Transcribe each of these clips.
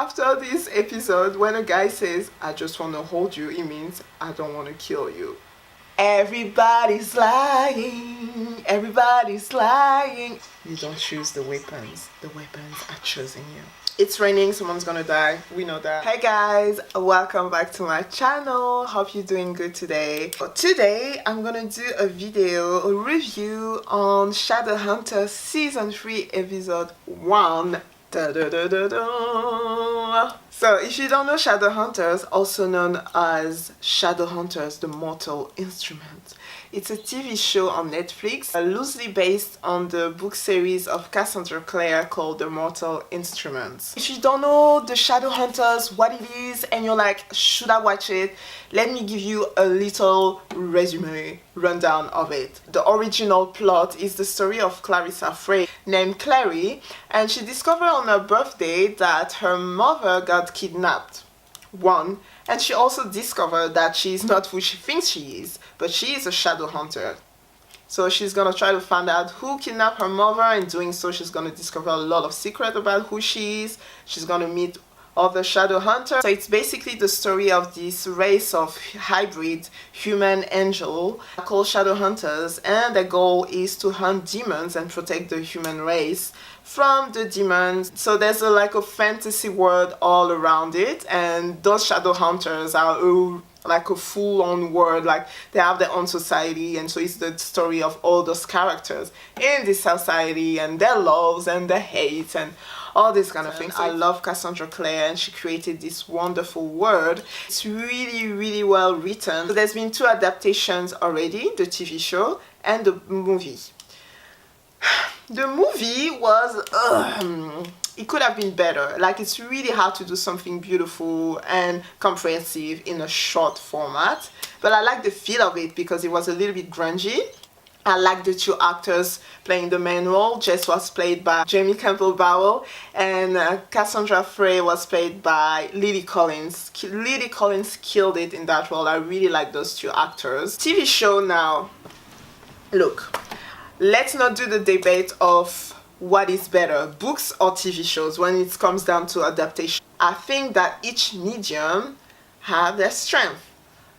after this episode, when a guy says, I just want to hold you, it means I don't want to kill you. Everybody's lying. Everybody's lying. You don't choose the weapons. The weapons are choosing you. It's raining, someone's gonna die. We know that. Hey guys, welcome back to my channel. Hope you're doing good today. Today, I'm gonna do a review on Shadowhunter Season 3 Episode 1. Da, da, da, da, da. So, if you don't know Shadowhunters, also known as Shadowhunters The Mortal Instrument, it's a TV show on Netflix, loosely based on the book series of Cassandra Clare called The Mortal Instruments. If you don't know the Shadowhunters, what it is, and you're like, should I watch it? Let me give you a little rundown of it. The original plot is the story of Clarissa Frey, named Clary, and she discovered on her birthday that her mother got kidnapped. And she also discovered that she is not who she thinks she is, but she is a shadow hunter. So she's gonna try to find out who kidnapped her mother, and doing so she's gonna discover a lot of secrets about who she is. She's gonna meet other shadow hunters. So it's basically the story of this race of hybrid human angel called shadow hunters, and their goal is to hunt demons and protect the human race from the demons. So there's like a fantasy world all around it, and those shadow hunters are like a full-on world, like they have their own society, and so it's the story of all those characters in this society and their loves and their hates and all this kind of things. I love Cassandra Clare, and she created this wonderful world. It's really well written. So there's been 2 adaptations already, the TV show and the movie. The movie was it could have been better. Like, it's really hard to do something beautiful and comprehensive in a short format, but I like the feel of it because it was a little bit grungy. I like the 2 actors playing the main role. Jess was played by Jamie Campbell-Bower, and Cassandra Frey was played by Lily Collins. Lily Collins killed it in that role. I really like those 2 actors. TV show now. Look, let's not do the debate of what is better, books or TV shows, when it comes down to adaptation. I think that each medium have their strength.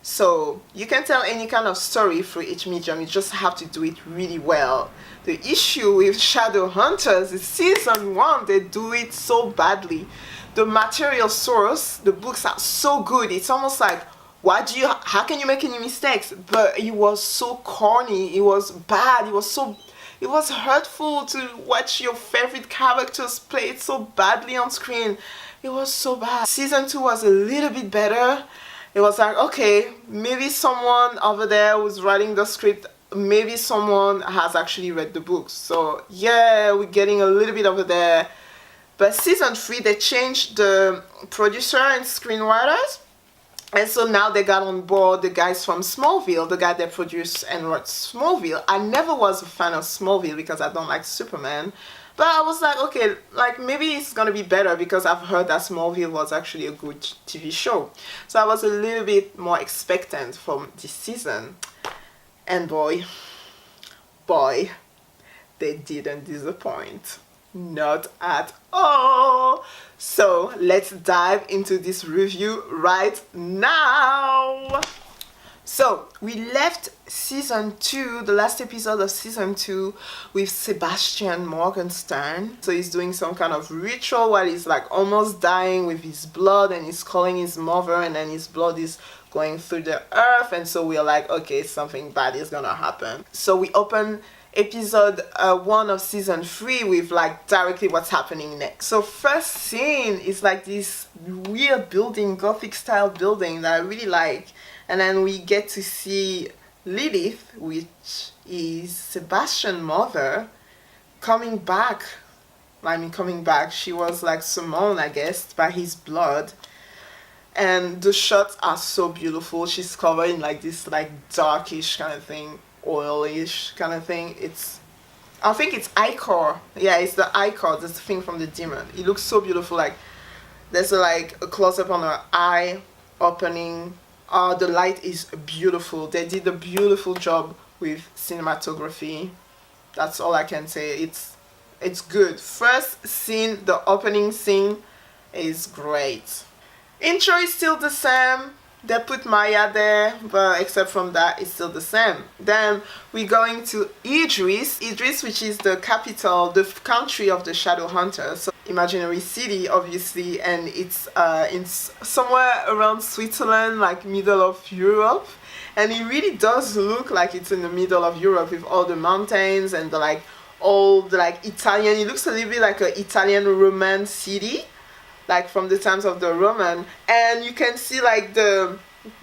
So you can tell any kind of story through each medium, you just have to do it really well. The issue with Shadowhunters is season 1, they do it so badly. The material source, the books are so good, it's almost like, how can you make any mistakes? But it was so corny, it was bad, it was hurtful to watch your favorite characters play it so badly on screen. It was so bad. Season 2 was a little bit better. It was like, okay, maybe someone over there who's writing the script, maybe someone has actually read the books. So yeah, we're getting a little bit over there. But season 3, they changed the producer and screenwriters. And so now they got on board the guys from Smallville, the guy that produced and wrote Smallville. I never was a fan of Smallville because I don't like Superman. But I was like, okay, like maybe it's gonna be better because I've heard that Smallville was actually a good TV show. So I was a little bit more expectant from this season. And boy, they didn't disappoint. Not at all. So let's dive into this review right now. So we left season 2, the last episode of season 2, with Sebastian Morgenstern. So he's doing some kind of ritual while he's like almost dying with his blood, and he's calling his mother, and then his blood is going through the earth, and so we're like, okay, something bad is gonna happen. So we open episode 1 of season 3 with like directly what's happening next. So first scene is like this weird building, gothic style building that I really like, and then we get to see Lilith, which is Sebastian's mother, coming back. She was like summoned, I guess, by his blood. And the shots are so beautiful. She's covered in like this like darkish kind of thing, oilish kind of thing. I think it's ichor. Yeah, it's the ichor. That's the thing from the demon. It looks so beautiful. Like there's a close-up on her eye opening. The light is beautiful. They did a beautiful job with cinematography. That's all I can say. It's good. First scene, the opening scene, is great. Intro is still the same. They put Maya there, but except from that, it's still the same. Then we're going to Idris, which is the capital, the country of the Shadowhunters. So imaginary city, obviously, and it's somewhere around Switzerland, like middle of Europe. And it really does look like it's in the middle of Europe with all the mountains and the like old like Italian. It looks a little bit like an Italian Roman city, like from the times of the Roman. And you can see like the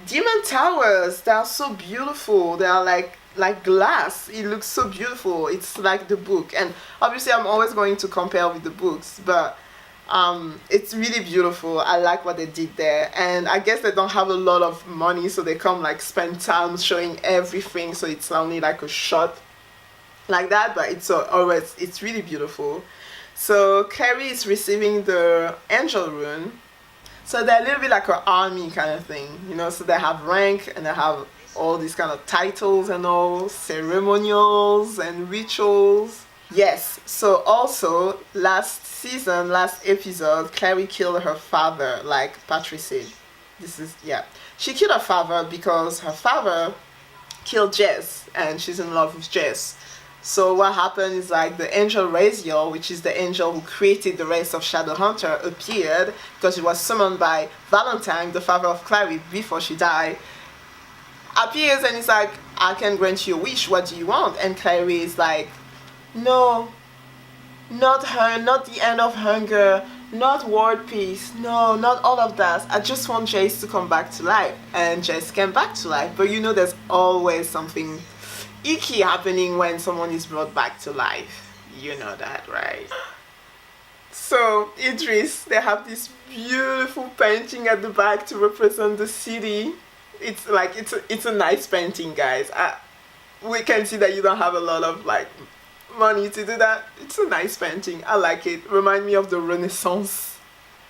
demon towers. They are so beautiful. They are like glass. It looks so beautiful. It's like the book. And obviously I'm always going to compare with the books, but it's really beautiful. I like what they did there, and I guess they don't have a lot of money, so they come like spend time showing everything, so it's only like a shot like that, but it's always, it's really beautiful. So Clary is receiving the angel rune. So they're a little bit like an army kind of thing, you know, so they have rank and they have all these kind of titles and all, ceremonials and rituals. Yes, so also last season, last episode, Clary killed her father, like Patricia. This is, yeah. She killed her father because her father killed Jess and she's in love with Jess. So what happened is like the angel Raziel, which is the angel who created the race of Shadowhunter, appeared because it was summoned by Valentine, the father of Clary, before she died. Appears and it's like, I can grant you a wish, what do you want? And Clary is like, no, not her, not the end of hunger, not world peace, no, not all of that. I just want Jace to come back to life. And Jace came back to life. But you know there's always something icky happening when someone is brought back to life. You know that, right? So Idris, they have this beautiful painting at the back to represent the city. It's like, it's a nice painting, guys. We can see that you don't have a lot of like money to do that. It's a nice painting. I like it. Remind me of the Renaissance.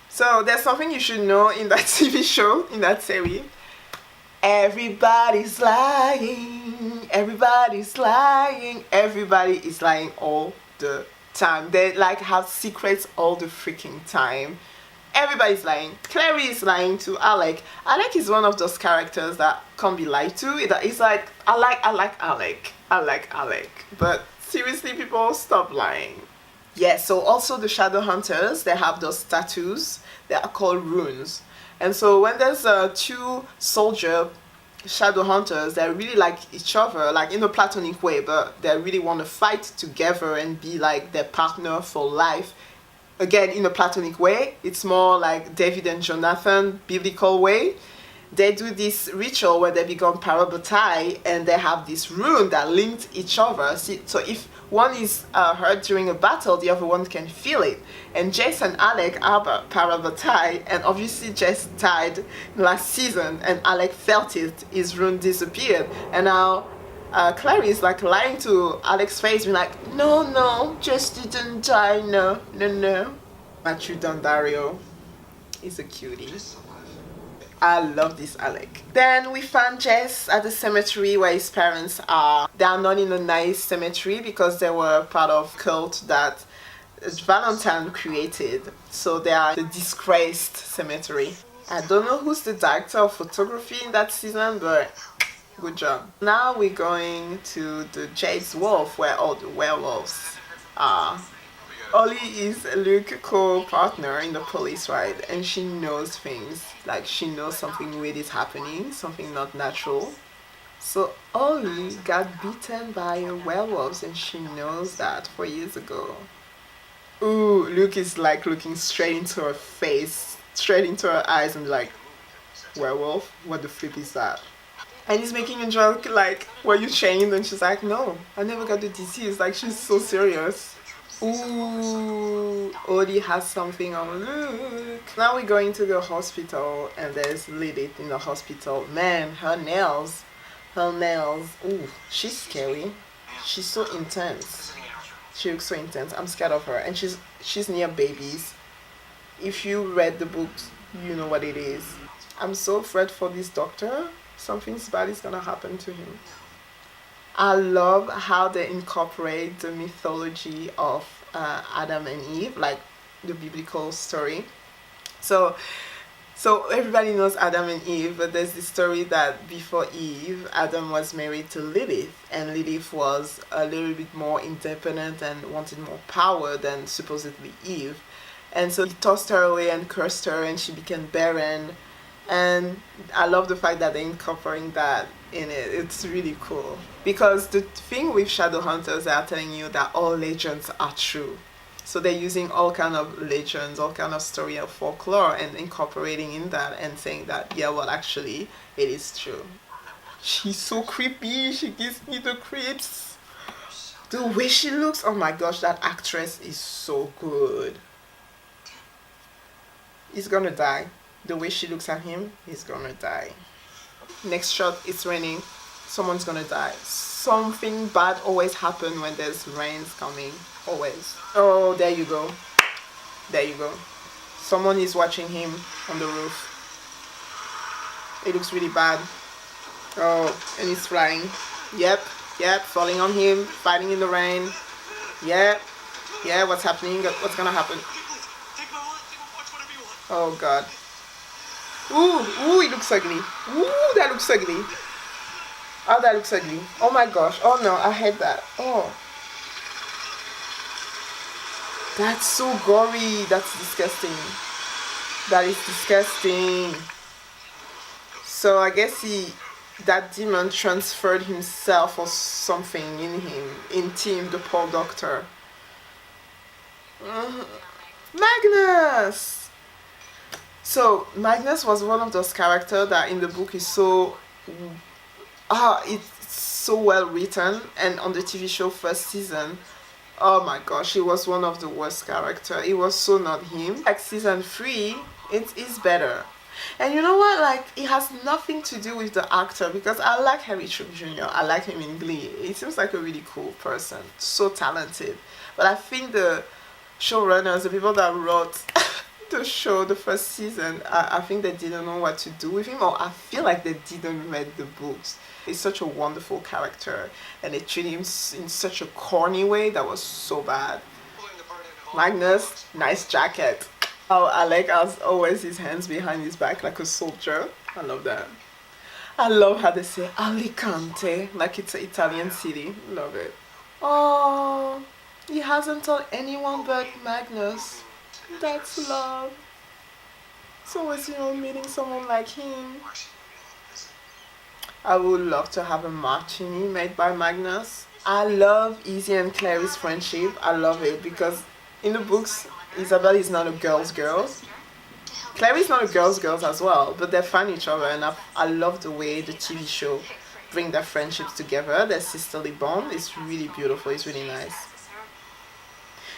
So there's something you should know in that TV show, in that series. Everybody's lying. Everybody's lying. Everybody is lying all the time. They like have secrets all the freaking time. Everybody's lying. Clary is lying to Alec. Alec is one of those characters that can't be lied to. It's like, I like Alec. I like Alec. But seriously, people, stop lying. Yeah, so also the Shadowhunters, they have those tattoos. They are called runes. And so when there's two soldier Shadowhunters, they really like each other, like in a platonic way, but they really want to fight together and be like their partner for life. Again, in a platonic way. It's more like David and Jonathan, biblical way. They do this ritual where they become parabatai and they have this rune that linked each other. So if one is hurt during a battle, the other one can feel it. And Jess and Alec are parabatai, and obviously Jess died last season and Alec felt it, his rune disappeared. And now Clary is like lying to Alec's face, being like, no, Jess didn't die, no. Matthew Dondario is a cutie. I love this Alec. Then we found Jess at the cemetery where his parents are. They are not in a nice cemetery because they were part of a cult that Valentine created. So they are the disgraced cemetery. I don't know who's the director of photography in that season, but good job. Now we're going to the Jade's Wolf where all the werewolves are. Ollie is Luke's co-partner in the police, right? And she knows things. Like, she knows something weird is happening, something not natural. So Ollie got bitten by a werewolf and she knows that 4 years ago. Ooh, Luke is like looking straight into her face, straight into her eyes and like, werewolf? What the flip is that? And he's making a joke like, were you chained? And she's like, no, I never got the disease. Like, she's so serious. Ooh, Odie has something on Luke. Now we're going to the hospital and there's Lilith in the hospital. Man, her nails. Ooh, she's scary. She's so intense. She looks so intense. I'm scared of her. And she's near babies. If you read the books, you know what it is. I'm so afraid for this doctor. Something bad is gonna happen to him. I love how they incorporate the mythology of Adam and Eve, like the biblical story. So so everybody knows Adam and Eve, but there's this story that before Eve, Adam was married to Lilith, and Lilith was a little bit more independent and wanted more power than supposedly Eve. And so he tossed her away and cursed her, and she became barren. And I love the fact that they're incorporating that in it. It's really cool. Because the thing with Shadowhunters, they are telling you that all legends are true. So they're using all kind of legends, all kind of story of folklore and incorporating in that and saying that, yeah, well, actually, it is true. She's so creepy. She gives me the creeps. The way she looks, oh my gosh, that actress is so good. He's gonna die. The way she looks at him, he's gonna die. Next shot, it's raining. Someone's gonna die. Something bad always happens when there's rains coming. Always. Oh, there you go. There you go. Someone is watching him on the roof. It looks really bad. Oh, and he's flying. Yep, falling on him, fighting in the rain. Yep, yeah, what's happening? What's gonna happen? Oh god. Ooh, it looks ugly. Ooh, that looks ugly. Oh, that looks ugly. Oh my gosh. Oh no, I hate that. Oh. That's so gory. That's disgusting. That is disgusting. So I guess that demon transferred himself or something in him, into him, the poor doctor. Magnus! So Magnus was one of those characters that in the book is so it's so well written, and on the TV show first season, oh my gosh, he was one of the worst character. It was so not him. Like season 3, it is better. And you know what? Like, it has nothing to do with the actor, because I like Harry Troop Jr. I like him in Glee. He seems like a really cool person, so talented. But I think the showrunners, the people that wrote the show, the first season, I think they didn't know what to do with him, or I feel like they didn't read the books. He's such a wonderful character, and they treat him in such a corny way that was so bad. Magnus, nice jacket. Oh, I like as always his hands behind his back like a soldier. I love that. I love how they say Alicante, like it's an Italian city. Love it. Oh, he hasn't told anyone but Magnus. That's love. It's always, meeting someone like him. I would love to have a martini made by Magnus. I love Izzy and Clary's friendship. I love it because in the books, Isabel is not a girl's girl. Clary's not a girl's girl as well, but they find each other, and I love the way the TV show bring their friendships together. Their sisterly bond is really beautiful. It's really nice.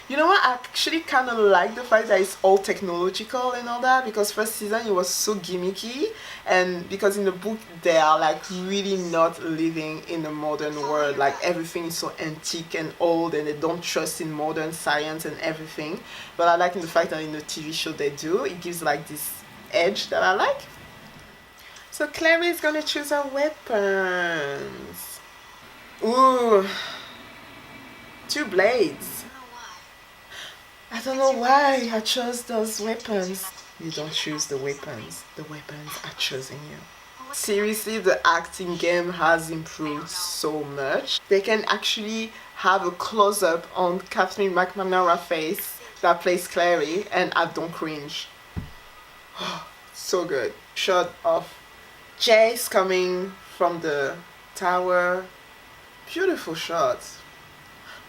You know what? I actually kind of like the fact that it's all technological and all that, because first season it was so gimmicky, and because in the book they are like really not living in the modern world. Like everything is so antique and old, and they don't trust in modern science and everything. But I like in the fact that in the TV show they do. It gives like this edge that I like. So Clary is gonna choose her weapons. Ooh, 2 blades. I don't know why I chose those weapons. You don't choose the weapons are choosing you. Seriously, the acting game has improved so much. They can actually have a close-up on Catherine McNamara's face that plays Clary, and I don't cringe. So good. Shot of Jace coming from the tower. Beautiful shot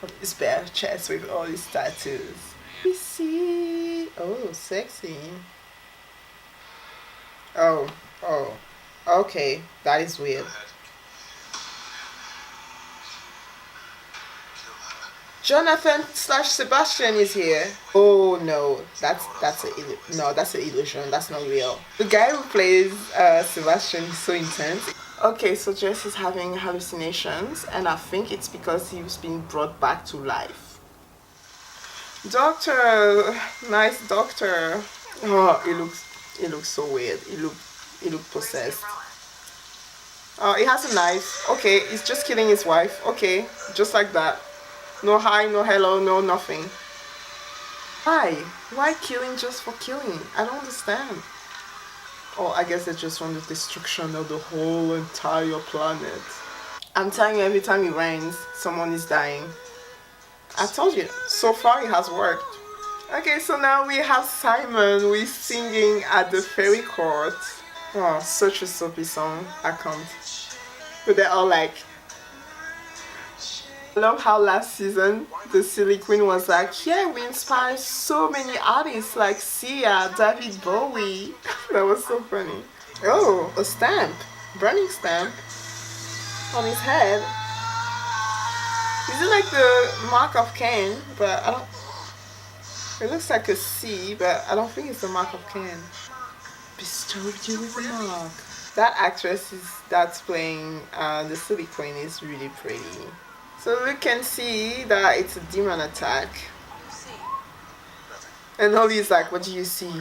of his bare chest with all his tattoos. We see. Oh, sexy. Oh, okay, that is weird. Jonathan / Sebastian is here. Oh no, that's an illusion. That's not real. The guy who plays Sebastian is so intense. Okay, so Jess is having hallucinations, and I think it's because he was being brought back to life. Doctor, nice doctor. Oh, it looks so weird. It looked possessed. Oh, he has a knife. Okay, he's just killing his wife. Okay, just like that. No hi, no hello, no nothing. Why? Why killing just for killing? I don't understand. Or I guess they just want the destruction of the whole entire planet. I'm telling you, every time it rains, someone is dying. I told you, so far it has worked. Okay, so now we have Simon who is singing at the fairy court. Oh, such a soapy song. I can't. But they're all like, I love how last season the Silly Queen was like, yeah, we inspire so many artists like Sia, David Bowie. That was so funny. Oh, a stamp. Burning stamp on his head. Is it like the mark of Cain? But I don't. It looks like a C, but I don't think it's the mark of Cain. Bestowed you with a mark. That actress that's playing the Silly Queen is really pretty. So we can see that it's a demon attack. And Holly's like, what do you see?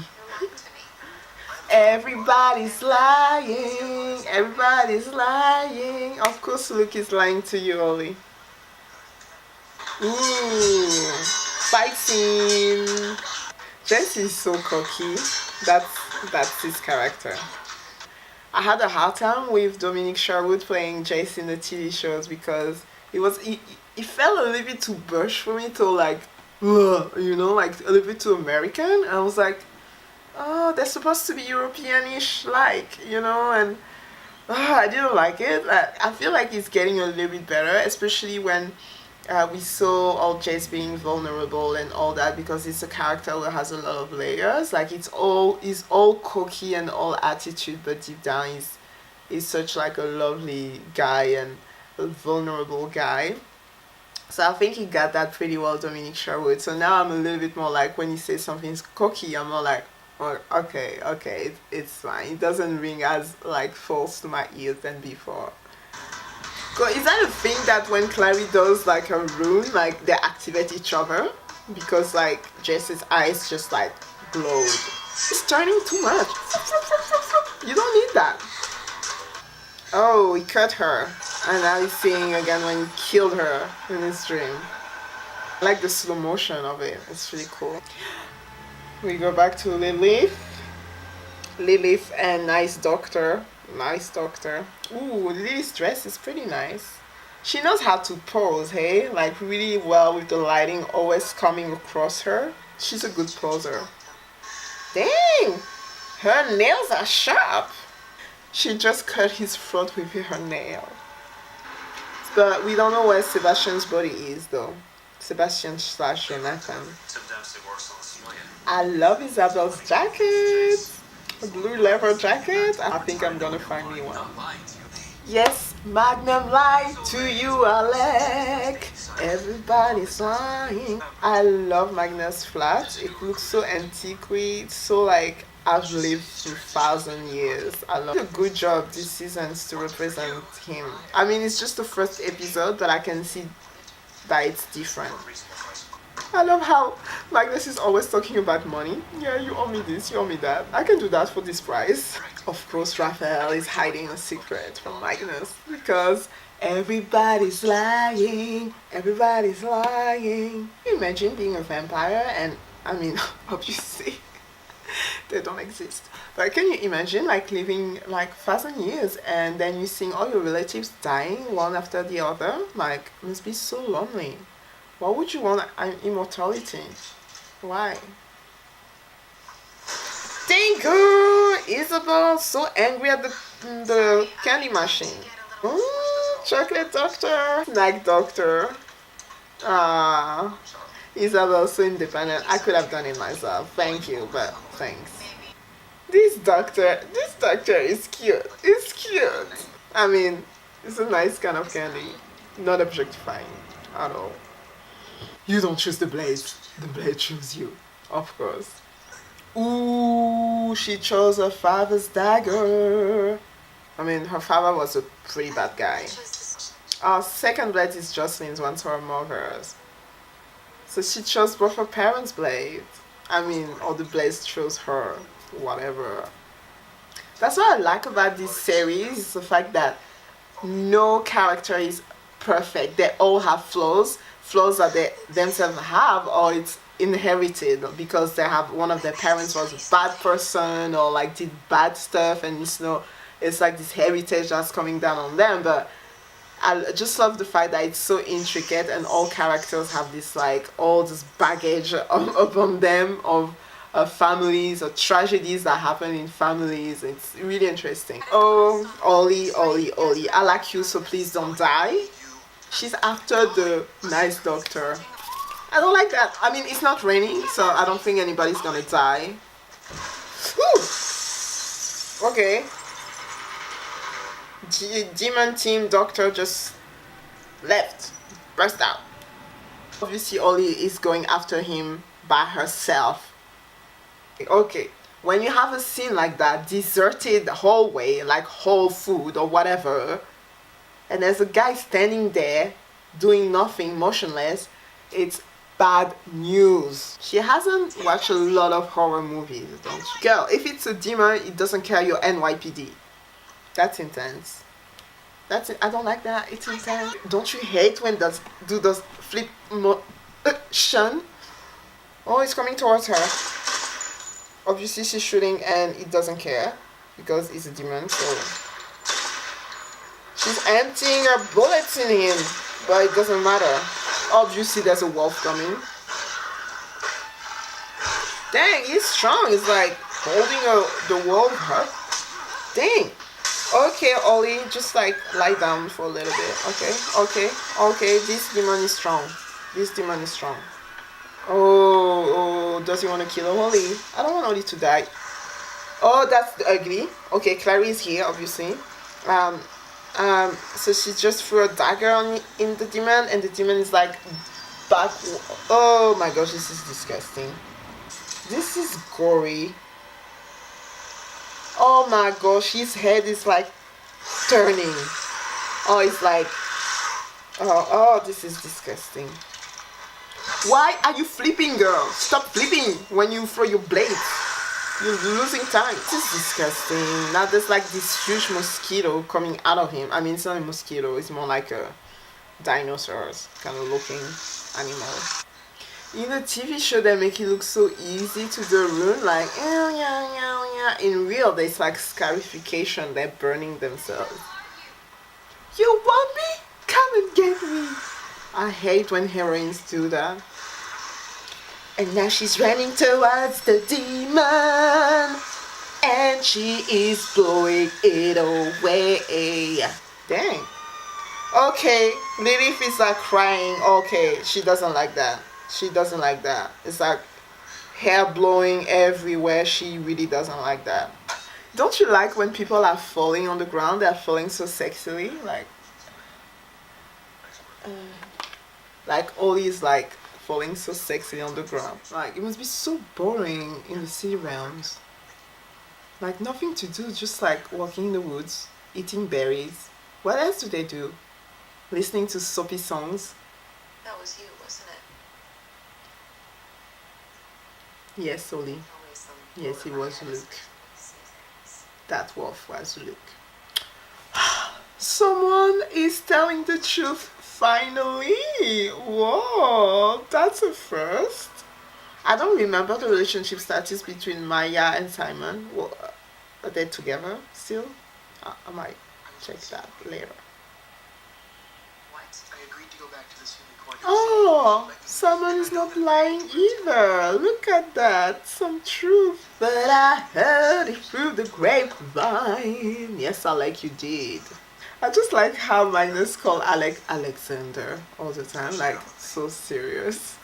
Everybody's lying. Everybody's lying. Of course Luke is lying to you, Holly. Ooh. Fight scene. Jesse is so cocky. That's his character. I had a hard time with Dominic Sherwood playing Jace in the TV shows because it felt a little bit too bush for me to like, like a little bit too American. I was like, oh, they're supposed to be Europeanish, and I didn't like it. I feel like it's getting a little bit better, especially when we saw all Jace being vulnerable and all that, because it's a character who has a lot of layers. Like he's all cocky and all attitude, but deep down he's such like a lovely guy and a vulnerable guy. So I think he got that pretty well, Dominic Sherwood. So now I'm a little bit more like, when he says something's cocky, I'm more like, oh, okay, it's fine. It doesn't ring as like false to my ears than before. Is that a thing that when Clary does like a rune, like they activate each other? Because like Jess's eyes just like glowed. It's turning too much. You don't need that. Oh, he cut her. And now he's seeing again when he killed her in his dream. I like the slow motion of it. It's really cool. We go back to Lilith. Lilith and Nice Doctor. Nice Doctor. Ooh, Lilith's dress is pretty nice. She knows how to pose, hey? Like really well with the lighting always coming across her. She's a good poser. Dang! Her nails are sharp! She just cut his throat with her nail. But we don't know where Sebastian's body is though. Sebastian / Jonathan. I love Isabel's jacket! A blue leather jacket. I think I'm gonna find me one. Yes, Magnum lied to you, Alec. Everybody's lying. I love Magnus flat. It looks so antiquated, so like I've lived through 1,000 years. I love a good job this season to represent him. I mean, it's just the first episode, but I can see that it's different. I love how Magnus is always talking about money. Yeah, you owe me this, you owe me that. I can do that for this price. Of course, Raphael is hiding a secret from Magnus because everybody's lying. Everybody's lying. Can you imagine being a vampire and, I mean, obviously, they don't exist. But can you imagine like living like 1,000 years and then you seeing all your relatives dying one after the other? Like, it must be so lonely. Why would you want immortality? Why? Dang girl! Isabel so angry at the candy machine. Chocolate doctor. Snack doctor. Ah, Isabel's so independent. I could have done it myself. Thank you, but thanks. This doctor is cute. It's cute. I mean, it's a nice kind of candy. Not objectifying at all. You don't choose the blade. The blade chose you. Of course. Ooh, she chose her father's dagger. I mean, her father was a pretty bad guy. Our second blade is Jocelyn's, one's her mother's. So she chose both her parents' blades. I mean, all the blades chose her. Whatever. That's what I like about this series, is the fact that no character is perfect. They all have flaws that they themselves have, or it's inherited because they have one of their parents was a bad person or like did bad stuff, and it's like this heritage that's coming down on them. But I just love the fact that it's so intricate and all characters have this like all this baggage upon them of families or tragedies that happen in families. It's really interesting. Oh, Ollie, Ollie, Ollie, I like you, so please don't die. She's after the nice doctor. I don't like that. I mean, it's not raining, so I don't think anybody's gonna die. Whew. Okay. Demon team doctor just left, burst out. Obviously, Ollie is going after him by herself. Okay, when you have a scene like that, deserted hallway, like Whole Food or whatever, and there's a guy standing there doing nothing, motionless, it's bad news. She hasn't watched a lot of horror movies, don't you? Girl, if it's a demon, it doesn't care your NYPD. That's intense. That's it. I don't like that. It's intense. Don't you hate when does do those flip motion? Oh, it's coming towards her. Obviously, she's shooting and it doesn't care because it's a demon. So she's emptying her bullets in him, but it doesn't matter. Obviously, there's a wolf coming. Dang, he's strong. He's like holding the wolf up. Dang. Okay, Ollie, just like lie down for a little bit. Okay. This demon is strong. Oh, does he want to kill Ollie? I don't want Ollie to die. Oh, that's ugly. Okay, Clary is here, obviously. So she just threw a dagger in the demon, and the demon is like back. Oh my gosh, this is disgusting. This is gory. Oh my gosh, his head is like turning. Oh, it's like, oh, this is disgusting. Why are you flipping, girl? Stop flipping when you throw your blade. You're losing time. This is disgusting. Now there's like this huge mosquito coming out of him. I mean, it's not a mosquito. It's more like a dinosaur kind of looking animal. In the TV show, they make it look so easy to the rune, like, yeah. In real, there's like scarification. They're burning themselves. You want me? Come and get me. I hate when heroines do that. And now she's running towards the demon, and she is blowing it away. Dang. Okay, Lilith is like crying. Okay, she doesn't like that. It's like hair blowing everywhere. She really doesn't like that. Don't you like when people are falling on the ground? They're falling so sexily, like Ollie's like falling so sexy on the ground. Like, it must be so boring in the city realms. Like, nothing to do, just like walking in the woods, eating berries. What else do they do? Listening to soapy songs. That was you, wasn't it? Yes, Ollie. Yes, it was Luke. That wolf was Luke. Someone is telling the truth finally. Whoa, that's a first. I don't remember the relationship status between Maya and Simon. Well, are they together still? I might check that later. Oh, Simon is not lying either. Look at that, some truth. But I heard it through the grapevine. Yes, I like you did. I just like how Magnus called Alec Alexander all the time, like so serious.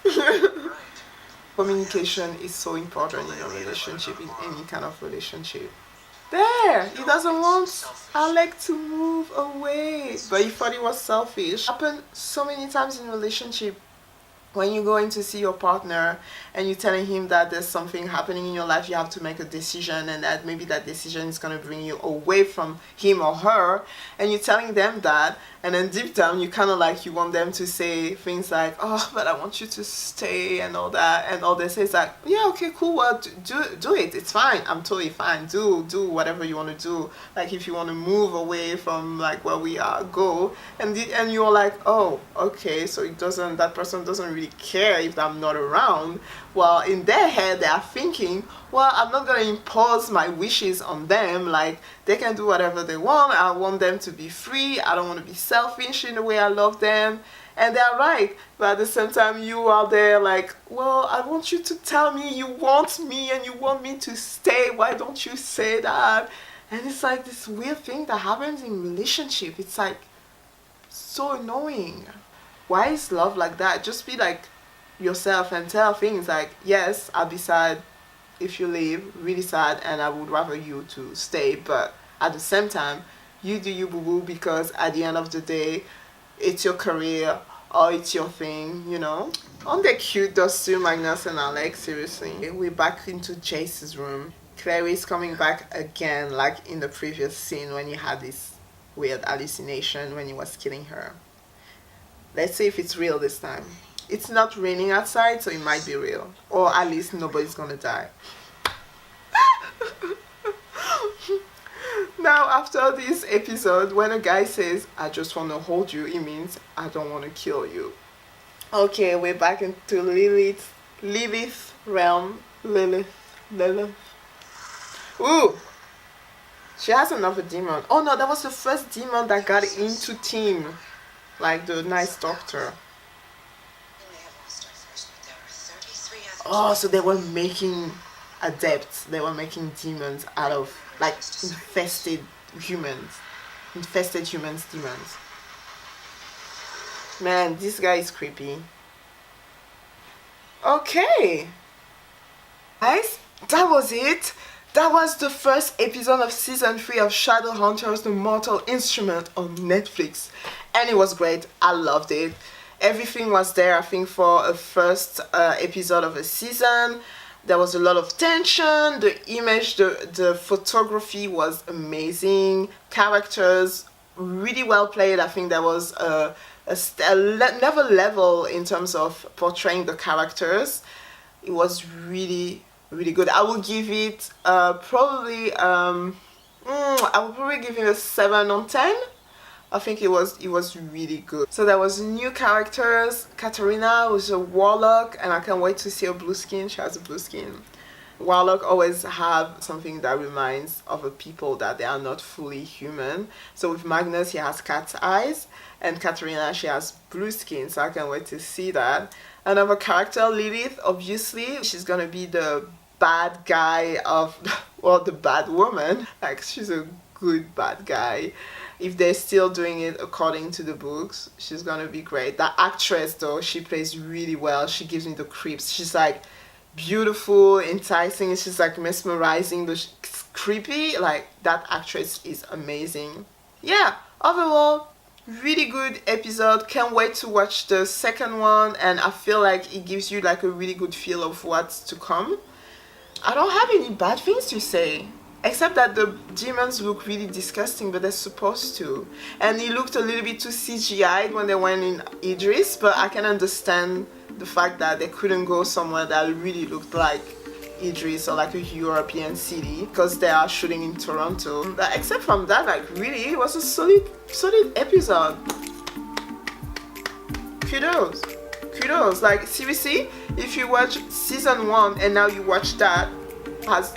Communication is so important in a relationship, in any kind of relationship. There, he doesn't want Alec to move away, but he thought it was selfish. It happened so many times in relationship. When you go in to see your partner and you're telling him that there's something happening in your life, you have to make a decision, and that maybe that decision is going to bring you away from him or her, and you're telling them that, and then deep down you kind of like, you want them to say things like, oh, but I want you to stay and all that, and all they say is like, yeah, okay, cool, well, do it, it's fine, I'm totally fine, do whatever you want to do, like if you want to move away from like where we are, go, and you're like, oh, okay, so that person doesn't really really care if I'm not around. Well, in their head they are thinking, well, I'm not gonna impose my wishes on them. Like, they can do whatever they want. I want them to be free. I don't want to be selfish in the way I love them. And they're right, but at the same time you are there like, well, I want you to tell me you want me and you want me to stay. Why don't you say that? And it's like this weird thing that happens in relationship. It's like so annoying. Why is love like that? Just be like yourself and tell things like, yes, I'll be sad if you leave, really sad, and I would rather you to stay, but at the same time you do you, boo boo, because at the end of the day it's your career or it's your thing, you know. Aren't they cute, those two, Magnus and Alex? Seriously. We're back into Jace's room. Clary is coming back again, like in the previous scene when he had this weird hallucination when he was killing her. Let's see if it's real this time. It's not raining outside, so it might be real. Or at least nobody's gonna die. Now, after this episode, when a guy says, I just want to hold you, it means I don't want to kill you. Okay, we're back into Lilith realm. Lilith. Ooh! She has another demon. Oh no, that was the first demon that got into team. Like the nice doctor. Oh, so they were making adepts. They were making demons out of, like, infested humans. Infested humans, demons. Man, this guy is creepy. Okay. Guys, that was it. That was the first episode of season 3 of Shadowhunters, the Mortal Instrument on Netflix. And it was great. I loved it. Everything was there, I think, for a first episode of a season. There was a lot of tension. The image, the photography was amazing. Characters really well played. I think there was another level in terms of portraying the characters. It was really good. I will give it probably I would probably give it a 7 on 10. I think it was really good. So there was new characters. Katarina was a warlock, and I can't wait to see her blue skin. She has a blue skin. Warlock always have something that reminds other people that they are not fully human. So with Magnus, he has cat's eyes, and Katarina, she has blue skin. So I can't wait to see that. Another character, Lilith, obviously, she's gonna be the bad guy of, well, the bad woman. Like, she's a good bad guy. If they're still doing it according to the books, she's gonna be great. That actress, though, she plays really well. She gives me the creeps. She's like beautiful, enticing. She's like mesmerizing, but she's creepy. Like, that actress is amazing. Yeah, overall, really good episode. Can't wait to watch the second one, and I feel like it gives you like a really good feel of what's to come. I don't have any bad things to say, except that the demons look really disgusting, but they're supposed to. And it looked a little bit too CGI'd when they went in Idris, but I can understand the fact that they couldn't go somewhere that really looked like Idris or like a European city, because they are shooting in Toronto. But except from that, like, really, it was a solid episode. Kudos. Like, seriously, if you watch season 1 and now you watch that,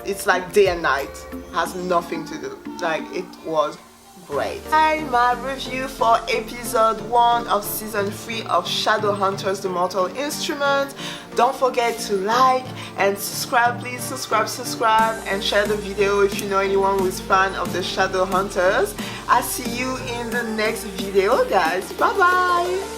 it's like day and night. Has nothing to do. Like, it was great. Hi, my review for episode 1 of season 3 of Shadowhunters The Mortal Instrument. Don't forget to like and subscribe. Please subscribe and share the video if you know anyone who is fan of the Shadowhunters. I'll see you in the next video, guys. Bye bye.